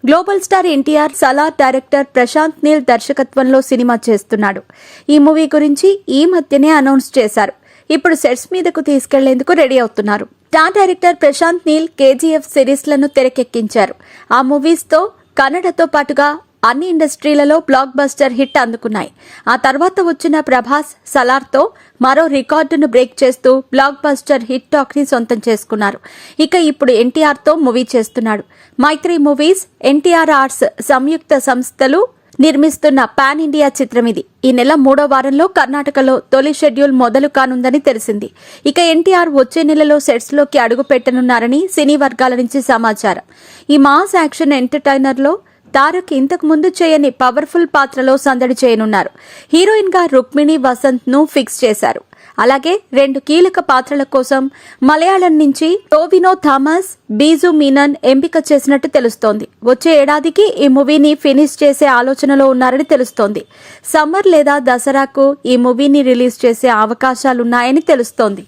Global star NTR Salaar director Prashanth Neel దర్శకత్వంలో సినిమా చేస్తున్నాడు. ఈ మూవీ గురించి ఈ మధ్యనే అనౌన్స్ చేశారు. ఇప్పుడు సెట్స్ మీదకు తీసుకెళ్లేందుకు రెడీ అవుతున్నారు. స్టార్ డైరెక్టర్ ప్రశాంత్ నీల్ కేజీఎఫ్ సిరీస్లను తెరకెక్కించారు. ఆ మూవీస్ తో కన్నడతో పాటుగా అన్ని ఇండస్ట్రీలలో బ్లాక్ బస్టర్ హిట్ అందుకున్నాయి. ఆ తర్వాత వచ్చిన ప్రభాస్ సలార్తో మరో రికార్డును బ్రేక్ చేస్తూ బ్లాక్ బస్టర్ హిట్ టాక్ ని సొంతం చేసుకున్నారు. ఇక ఇప్పుడు ఎన్టీఆర్ తో మూవీ చేస్తున్నాడు. మైత్రి మూవీస్, ఎన్టీఆర్ ఆర్ట్స్ సంయుక్త సంస్థలు నిర్మిస్తున్న పాన్ ఇండియా చిత్రం ఇది. ఈ నెల 3వ వారంలో కర్ణాటకలో తొలి షెడ్యూల్ మొదలు కానుందని తెలిసింది. ఇక ఎన్టీఆర్ వచ్చే నెలలో సెట్స్ లోకి అడుగు పెట్టనున్నారని సినీ వర్గాల నుంచి సమాచారం. ఈ మాస్ యాక్షన్ ఎంటర్టైనర్ లో తారక్ ఇంతకు ముందు చేయని పవర్ఫుల్ పాత్రలో సందడి చేయనున్నారు. హీరోయిన్ గా రుక్మిణి వసంత్ ను ఫిక్స్ చేశారు. అలాగే 2 కీలక పాత్రల కోసం మలయాళం నుంచి టోవినో థామస్, బీజు మీనన్ ఎంపిక చేసినట్టు తెలుస్తోంది. వచ్చే ఏడాదికి ఈ మూవీని ఫినిష్ చేసే ఆలోచనలో ఉన్నారని తెలుస్తోంది. సమ్మర్ లేదా దసరాకు ఈ మూవీని రిలీజ్ చేసే అవకాశాలున్నాయని తెలుస్తోంది.